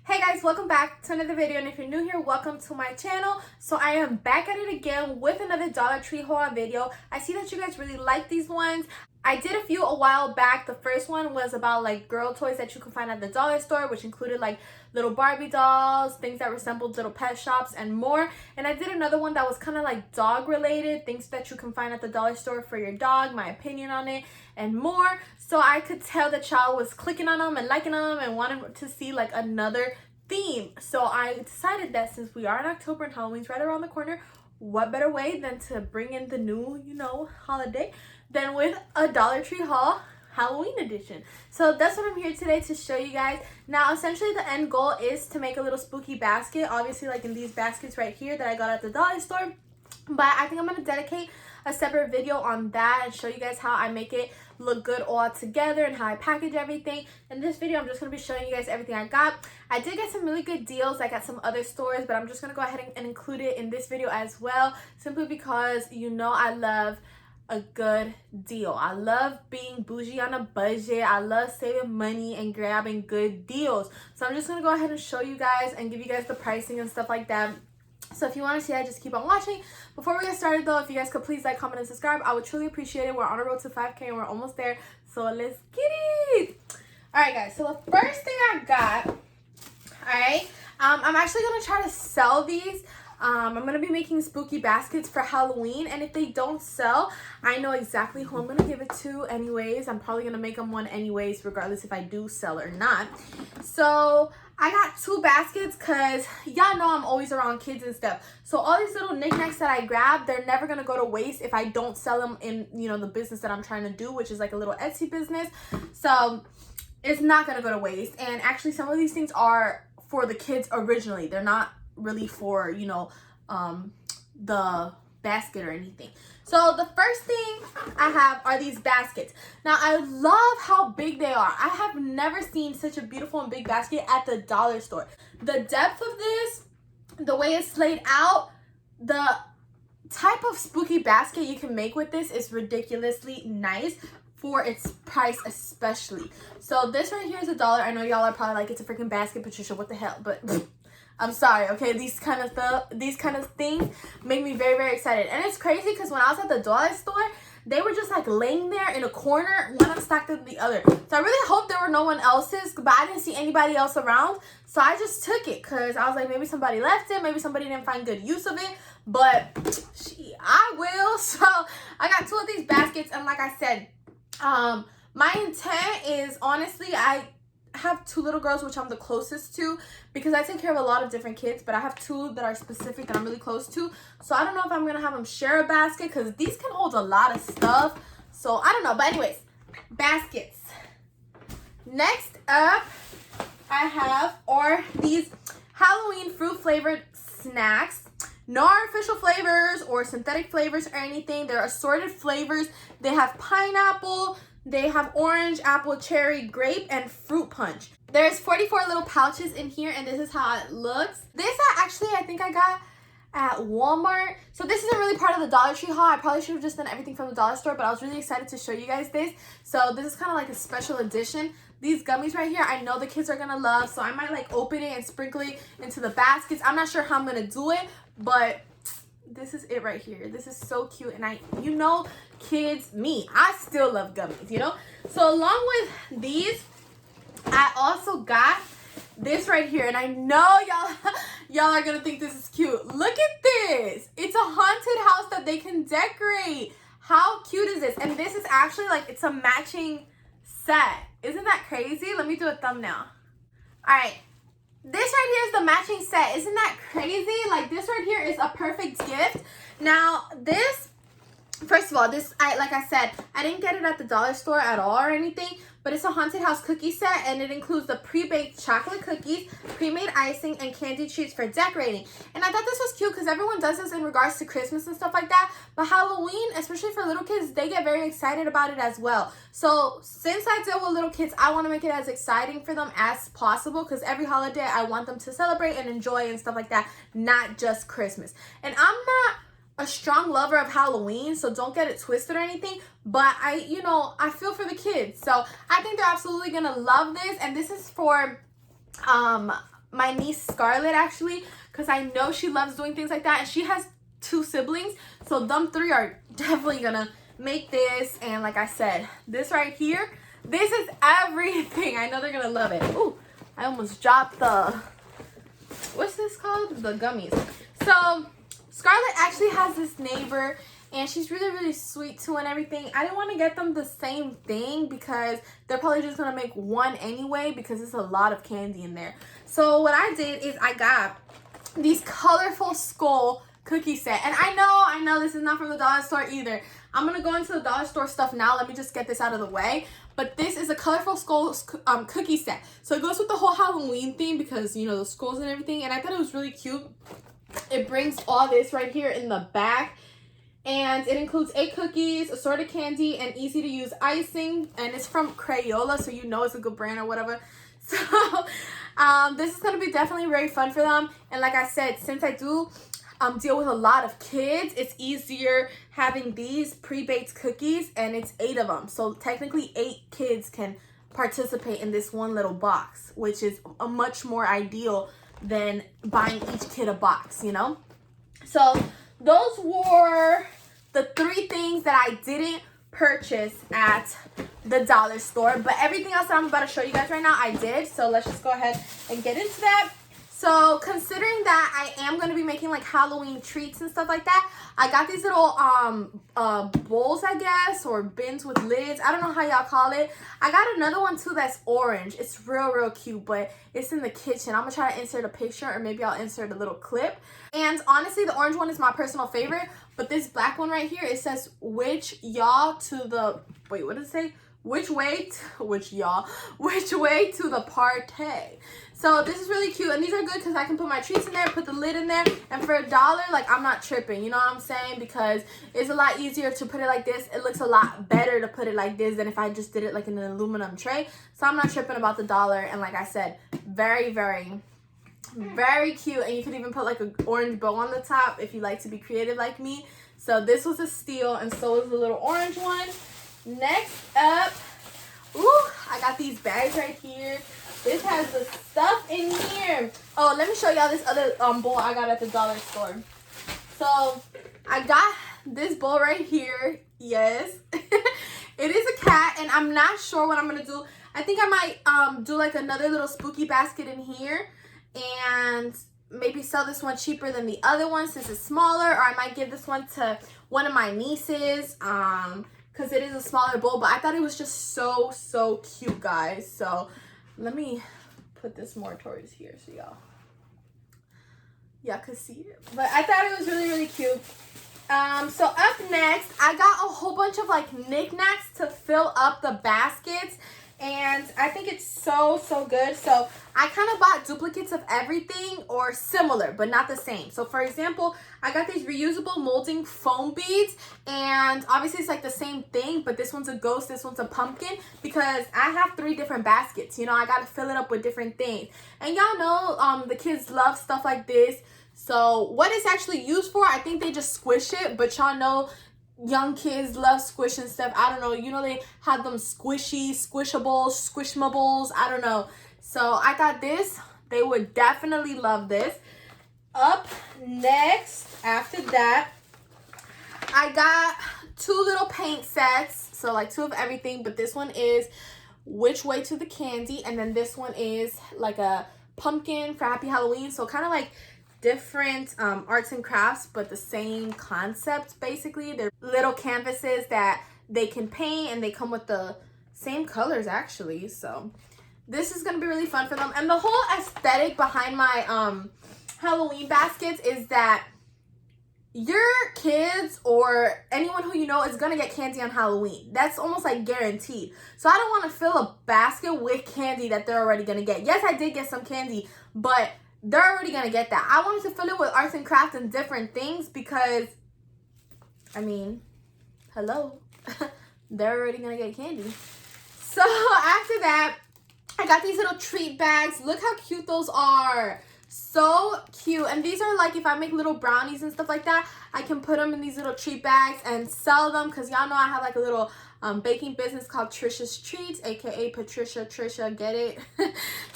Hey guys, welcome back to another video, and if you're new here, welcome to my channel. So I am back at it again with another Dollar Tree haul video. I see that you guys really like these ones. I did a few a while back. The first one was about like girl toys that you can find at the dollar store, which included like little Barbie dolls, things that resembled little pet shops, and more. And I did another one that was kind of like dog related, things that you can find at the dollar store for your dog, my opinion on it, and more. So I could tell that y'all was clicking on them and liking them and wanted to see like another theme. So I decided that since we are in October and Halloween's right around the corner, what better way than to bring in the new, holiday than with a Dollar Tree haul Halloween edition. So that's what I'm here today to show you guys. Now essentially the end goal is to make a little spooky basket, obviously like in these baskets right here that I got at the dollar store. But I think I'm going to dedicate a separate video on that and show you guys how I make it look good all together and how I package everything. In this video, I'm just going to be showing you guys everything I got. I did get some really good deals like at some other stores, but I'm just going to go ahead and include it in this video as well, simply because I love a good deal. I love being bougie on a budget. I love saving money and grabbing good deals. So I'm just going to go ahead and show you guys and give you guys the pricing and stuff like that. So if you want to see that, just keep on watching. Before we get started though, if you guys could please like, comment, and subscribe, I would truly appreciate it. We're on a road to 5K and we're almost there. So let's get it. Alright guys, so the first thing I got, alright, I'm actually going to try to sell these. I'm going to be making spooky baskets for Halloween, and if they don't sell, I know exactly who I'm going to give it to anyways. I'm probably going to make them one anyways, regardless if I do sell or not. So I got two baskets because y'all know I'm always around kids and stuff. So all these little knickknacks that I grab, they're never going to go to waste if I don't sell them in, the business that I'm trying to do, which is like a little Etsy business. So it's not going to go to waste. And actually some of these things are for the kids originally. They're not really for the basket or anything. So the first thing I have are these baskets. Now I love how big they are. I have never seen such a beautiful and big basket at the dollar store. The depth of this, the way it's laid out, the type of spooky basket you can make with this is ridiculously nice for its price especially. So this right here is $1. I know y'all are probably like, it's a freaking basket, Patricia, what the hell? But I'm sorry, okay? These kind of things make me very, very excited. And it's crazy because when I was at the dollar store, they were just like laying there in a corner, one unstacked than the other. So I really hope there were no one else's, but I didn't see anybody else around. So I just took it because I was like, maybe somebody left it, maybe somebody didn't find good use of it. But I will. So I got two of these baskets, and like I said, my intent is, honestly, I have two little girls, which I'm the closest to because I take care of a lot of different kids, but I have two that are specific that I'm really close to. So I don't know if I'm gonna have them share a basket because these can hold a lot of stuff. So I don't know, but anyways, baskets. Next up I have are these Halloween fruit flavored snacks. No artificial flavors or synthetic flavors or anything. They're assorted flavors. They have pineapple, they have orange, apple, cherry, grape, and fruit punch. There's 44 little pouches in here, and this is how it looks. This I think I got at Walmart. So this isn't really part of the Dollar Tree haul. I probably should have just done everything from the dollar store, but I was really excited to show you guys this. So this is kind of like a special edition. These gummies right here, I know the kids are gonna love, so I might like open it and sprinkle it into the baskets. I'm not sure how I'm gonna do it, but this is it right here. This is so cute, and kids, I still love gummies, So along with these, I also got this right here, and I know y'all are gonna think this is cute. Look at this. It's a haunted house that they can decorate. How cute is this? And this is actually like, it's a matching set. Isn't that crazy? Let me do a thumbnail. All right. This right here is the matching set. Isn't that crazy? Like, this right here is a perfect gift. Now, this, first of all, like I said, I didn't get it at the dollar store at all or anything, but it's a haunted house cookie set, and it includes the pre-baked chocolate cookies, pre-made icing, and candy treats for decorating. And I thought this was cute because everyone does this in regards to Christmas and stuff like that, but Halloween, especially for little kids, they get very excited about it as well. So since I deal with little kids, I want to make it as exciting for them as possible because every holiday I want them to celebrate and enjoy and stuff like that, not just Christmas. And I'm not a strong lover of Halloween, so don't get it twisted or anything, but I feel for the kids. So I think they're absolutely gonna love this. And this is for my niece Scarlett, actually, because I know she loves doing things like that, and she has 2 siblings, so them 3 are definitely gonna make this. And like I said, this right here, this is everything. I know they're gonna love it. Ooh, I almost dropped the, what's this called? The gummies. So Scarlett actually has this neighbor, and she's really, really sweet too and everything. I didn't want to get them the same thing because they're probably just gonna make one anyway, because it's a lot of candy in there. So what I did is I got these colorful skull cookie set. And I know this is not from the dollar store either. I'm gonna go into the dollar store stuff now. Let me just get this out of the way. But this is a colorful skulls cookie set. So it goes with the whole Halloween theme, because you know the skulls and everything. And I thought it was really cute. It brings all this right here in the back. And it includes 8 cookies, assorted candy, and easy to use icing. And it's from Crayola, so you know it's a good brand or whatever. So this is going to be definitely very fun for them. And like I said, since I do deal with a lot of kids, it's easier having these pre-baked cookies, and it's 8 of them. So technically 8 kids can participate in this one little box, which is a much more ideal than buying each kid a box, you know? So those were the 3 things that I didn't purchase at the dollar store, but everything else that I'm about to show you guys right now I did. So let's just go ahead and get into that. So considering that I am going to be making like Halloween treats and stuff like that, I got these little bowls, I guess, or bins with lids. I don't know how y'all call it. I got another one too that's orange. It's real cute, but it's in the kitchen. I'm gonna try to insert a picture, or maybe I'll insert a little clip. And honestly, the orange one is my personal favorite, but this black one right here, it says which y'all to the, wait, what does it say? Which way to the party. So this is really cute, and these are good because I can put my treats in there, put the lid in there, and for $1, like, I'm not tripping, you know what I'm saying? Because it's a lot easier to put it like this. It looks a lot better to put it like this than if I just did it like in an aluminum tray. So I'm not tripping about the $1, and like I said, very cute. And you could even put like an orange bow on the top if you like to be creative like me. So this was a steal, and so was the little orange one. Next up, ooh, I got these bags right here. This has the stuff in here. Oh, let me show y'all this other bowl I got at the dollar store. So I got this bowl right here. Yes. It is a cat, and I'm not sure what I'm gonna do. I think I might do like another little spooky basket in here, and maybe sell this one cheaper than the other one since it's smaller, or I might give this one to one of my nieces, because it is a smaller bowl. But I thought it was just so cute, guys. So let me put this more towards here so y'all could see it. But I thought it was really cute. So up next, I got a whole bunch of like knickknacks to fill up the baskets, and I think it's so good. So I kind of bought duplicates of everything, or similar but not the same. So for example, I got these reusable molding foam beads, and obviously it's like the same thing, but this one's a ghost, this one's a pumpkin, because I have 3 different baskets. You know, I got to fill it up with different things, and y'all know the kids love stuff like this. So what it's actually used for, I think they just squish it, but y'all know young kids love squishing stuff. I don't know, you know, they have them squishy, squishables, squishmables, I don't know. So I got this. They would definitely love this. Up next, after that, I got 2 little paint sets. So like 2 of everything, but this one is which way to the candy, and then this one is like a pumpkin for Happy Halloween. So kind of like different arts and crafts, but the same concept basically. They're little canvases that they can paint, and they come with the same colors actually. So this is gonna be really fun for them. And the whole aesthetic behind my Halloween baskets is that your kids or anyone who you know is gonna get candy on Halloween. That's almost like guaranteed. So I don't want to fill a basket with candy that they're already gonna get. Yes, I did get some candy, but they're already gonna get that. I wanted to fill it with arts and crafts and different things because, I mean, hello, they're already gonna get candy. So after that, I got these little treat bags. Look how cute those are. So cute. And these are like, if I make little brownies and stuff like that, I can put them in these little treat bags and sell them, because y'all know I have like a little baking business called Trisha's Treats, aka Trisha, get it?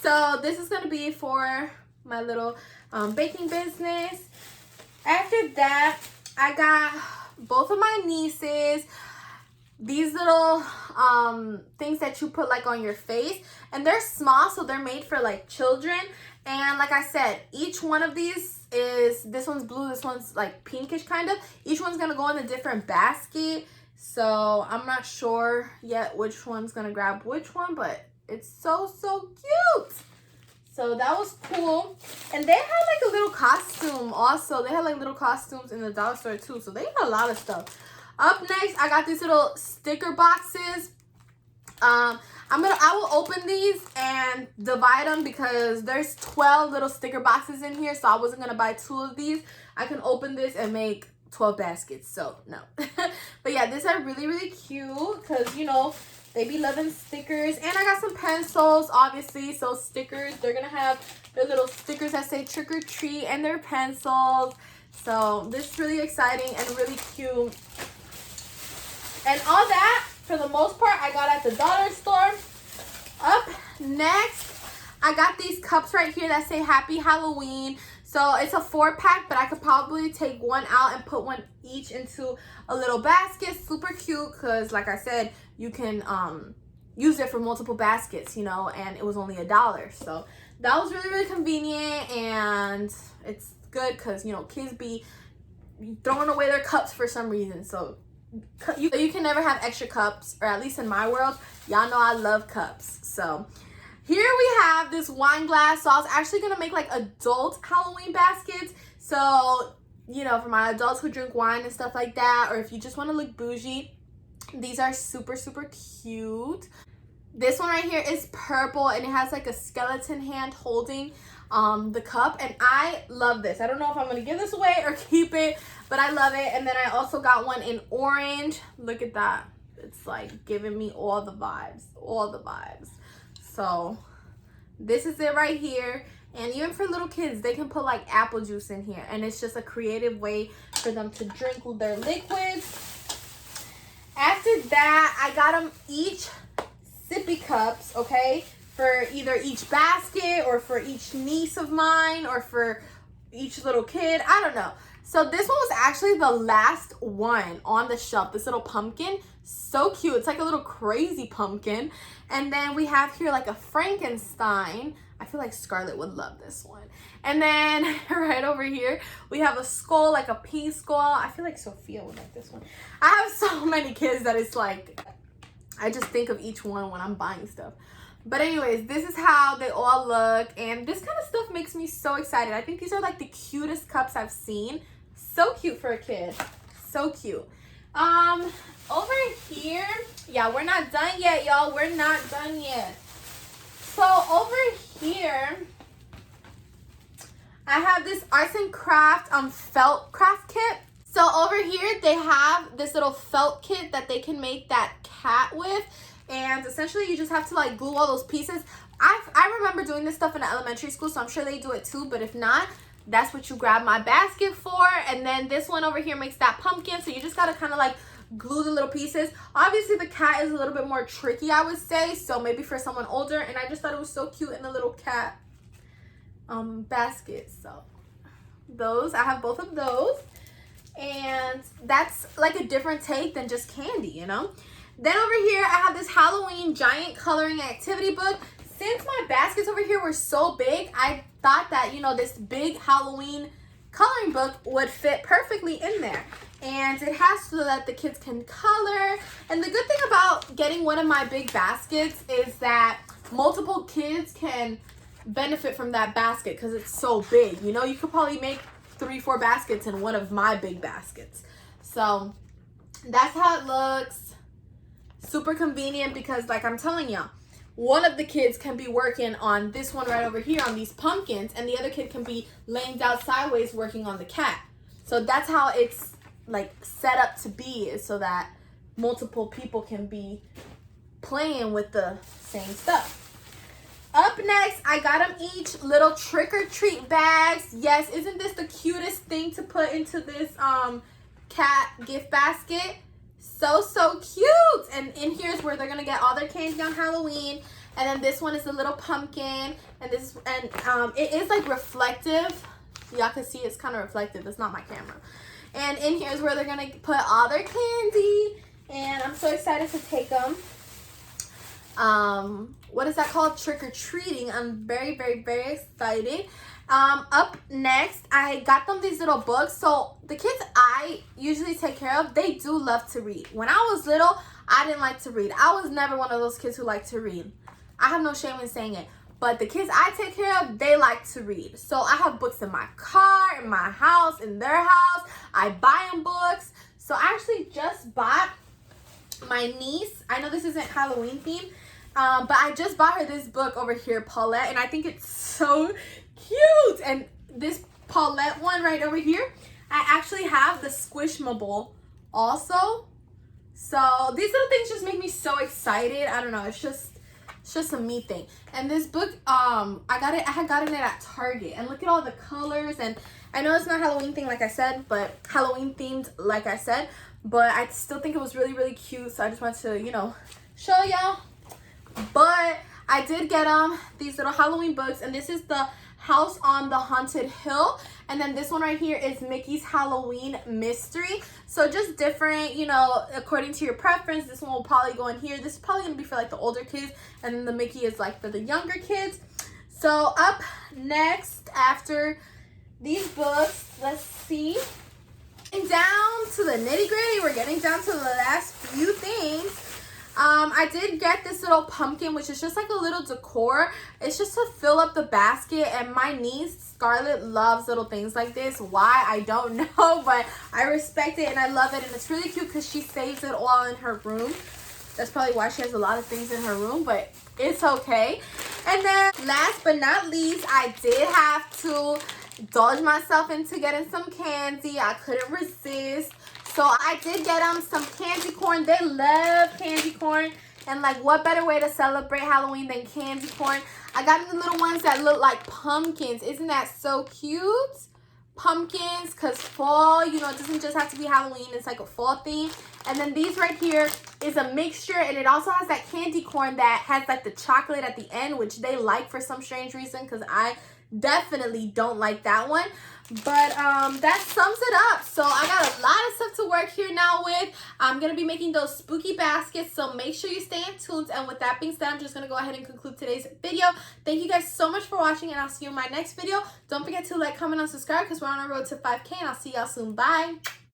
So this is gonna be for my little baking business. After that, I got both of my nieces these little things that you put like on your face, and they're small, so they're made for like children. And like I said, each one of these is, this one's blue, this one's like pinkish kind of. Each one's gonna go in a different basket, so I'm not sure yet which one's gonna grab which one, but it's so cute. So that was cool. And they had like a little costume also. They had like little costumes in the dollar store too, so they had a lot of stuff. Up next, I got these little sticker boxes. I will open these and divide them because there's 12 little sticker boxes in here, so I wasn't gonna buy 2 of these. I can open this and make 12 baskets, so no. But yeah, these are really cute because, you know, they be loving stickers. And I got some pencils, obviously. So stickers, they're gonna have their little stickers that say trick or treat and their pencils. So this is really exciting and really cute. And all that, for the most part, I got at the dollar store. Up next, I got these cups right here that say Happy Halloween. So it's a 4-pack, but I could probably take one out and put one each into a little basket. Super cute, because like I said, you can use it for multiple baskets, you know, and it was only $1. So that was really convenient, and it's good because, you know, kids be throwing away their cups for some reason. So you can never have extra cups, or at least in my world, y'all know I love cups. So here we have this wine glass. So I was actually gonna make like adult Halloween baskets, so you know, for my adults who drink wine and stuff like that, or if you just want to look bougie. These are super cute. This one right here is purple, and it has like a skeleton hand holding the cup, and I love this. I don't know if I'm gonna give this away or keep it, but I love it. And then I also got one in orange. Look at that. It's like giving me all the vibes. So this is it right here. And even for little kids, they can put like apple juice in here, and it's just a creative way for them to drink their liquids. After that, I got them each sippy cups, okay, for either each basket or for each niece of mine or for each little kid. I don't know. So this one was actually the last one on the shelf. This little pumpkin, so cute. It's like a little crazy pumpkin. And then we have here like a Frankenstein. I feel like Scarlett would love this one. And then right over here, we have a skull, like a pea skull. I feel like Sophia would like this one. I have so many kids that it's like, I just think of each one when I'm buying stuff. But anyways, this is how they all look. And this kind of stuff makes me so excited. I think these are like the cutest cups I've seen. So cute for a kid. So cute. Over here, yeah, we're not done yet, y'all. We're not done yet. So over here, I have this arts and craft felt craft kit. So over here, they have this little felt kit that they can make that cat with. And essentially, you just have to like glue all those pieces. I remember doing this stuff in elementary school, so I'm sure they do it too. But if not, that's what you grab my basket for. And then this one over here makes that pumpkin. So you just got to kind of like glue the little pieces. Obviously, the cat is a little bit more tricky, I would say. So maybe for someone older. And I just thought it was so cute in the little cat basket. So those, I have both of those. And that's like a different take than just candy, you know. Then over here, I have this Halloween giant coloring activity book. Since my baskets over here were so big, I thought that, you know, this big Halloween coloring book would fit perfectly in there. And it has so that the kids can color. And the good thing about getting one of my big baskets is that multiple kids can benefit from that basket because it's so big. You know, you could probably make 3-4 baskets in one of my big baskets. So that's how it looks. Super convenient because, like I'm telling y'all, one of the kids can be working on this one right over here on these pumpkins, and the other kid can be laying down sideways working on the cat. So that's how it's like set up to be, is so that multiple people can be playing with the same stuff. Up next, I got them each little trick-or-treat bags. Yes, isn't this the cutest thing to put into this cat gift basket? So cute. And in here's where they're gonna get all their candy on Halloween. And then this one is a little pumpkin, and this it is like reflective. Y'all can see it's kind of reflective. It's not my camera. And in here's where they're gonna put all their candy, and I'm so excited to take them. What is that called? Trick-or-treating. I'm very excited. Up next, I got them these little books. So the kids I usually take care of, they do love to read. When I was little, I didn't like to read. I was never one of those kids who liked to read. I have no shame in saying it. But the kids I take care of, they like to read. So I have books in my car, in my house, in their house. I buy them books. So I actually just bought my niece, I know this isn't Halloween themed, but I just bought her this book over here, Paulette, and I think it's so cute. And this Paulette one right over here, I actually have the Squishmable also. So these little things just make me so excited. I don't know, it's just a me thing. And this book, I had gotten it at Target, and look at all the colors. And I know it's not Halloween thing like I said, but Halloween themed like I said, but I still think it was really cute. So I just wanted to, you know, show y'all. But I did get these little Halloween books, and this is the House on the Haunted Hill, and then this one right here is Mickey's Halloween Mystery. So just different, you know, according to your preference. This one will probably go in here. This is probably gonna be for like the older kids, and then the Mickey is like for the younger kids. So up next after these books, let's see, getting down to the nitty gritty. We're getting down to the last few things. I did get this little pumpkin, which is just like a little decor. It's just to fill up the basket, and my niece Scarlett loves little things like this. Why, I don't know, but I respect it and I love it, and it's really cute because she saves it all in her room. That's probably why she has a lot of things in her room, but it's okay. And then last but not least, I did have to indulge myself into getting some candy. I couldn't resist. So I did get them some candy corn. They love candy corn. And like, what better way to celebrate Halloween than candy corn? I got the little ones that look like pumpkins. Isn't that so cute? Pumpkins, because fall, you know, it doesn't just have to be Halloween. It's like a fall theme. And then these right here is a mixture. And it also has that candy corn that has like the chocolate at the end, which they like for some strange reason, because I definitely don't like that one. But that sums it up. So I got a lot of stuff to work here now with. I'm gonna be making those spooky baskets, so make sure you stay in tuned. And with that being said, I'm just gonna go ahead and conclude today's video. Thank you guys so much for watching, and I'll see you in my next video. Don't forget to like, comment, and subscribe, because we're on our road to 5K, and I'll see y'all soon. Bye.